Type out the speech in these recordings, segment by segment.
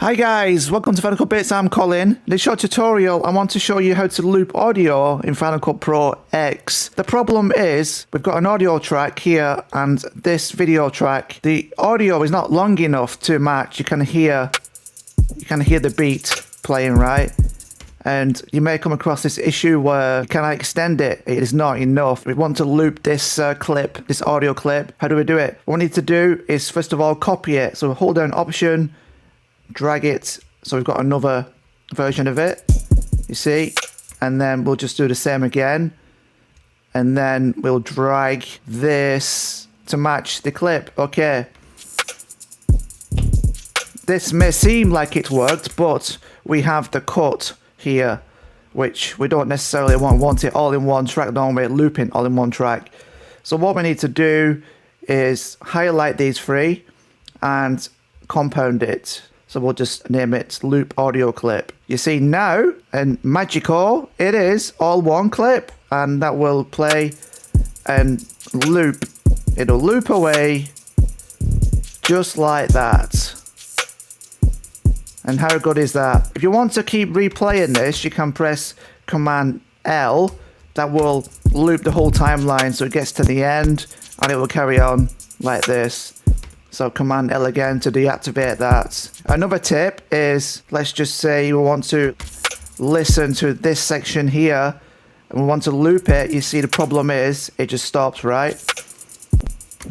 Hi guys, welcome to Final Cut Bits. I'm Colin. In this short tutorial, I want to show you how to loop audio in Final Cut Pro X. The problem is, we've got an audio track here and this video track. The audio is not long enough to match. You can hear the beat playing, right? And you may come across this issue where can I extend it? It is not enough. We want to loop this clip, this audio clip. How do we do it? What we need to do is first of all copy it. So hold down Option, drag it, so we've got another version of it, you see, and then we'll just do the same again, and then we'll drag this to match the clip. Okay, this may seem like it worked, but we have the cut here, which we don't necessarily want it all in one track. Don't we looping all in one track? So what we need to do is highlight these three and compound it. So we'll just name it loop audio clip. You see now, and magical, it is all one clip. And that will play and loop. It'll loop away just like that. And how good is that? If you want to keep replaying this, you can press Command L. That will loop the whole timeline so it gets to the end and it will carry on like this. So Command L again to deactivate that. Another tip is, let's just say we want to listen to this section here and we want to loop it. You see the problem is it just stops, right?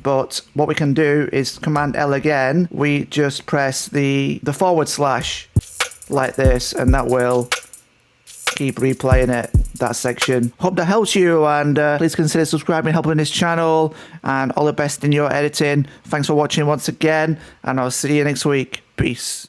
But what we can do is Command L again. We just press the forward slash like this and that will keep replaying it, that section. Hope that helps you, and please consider subscribing, helping this channel, and all the best in your editing. Thanks for watching once again, and I'll see you next week. Peace.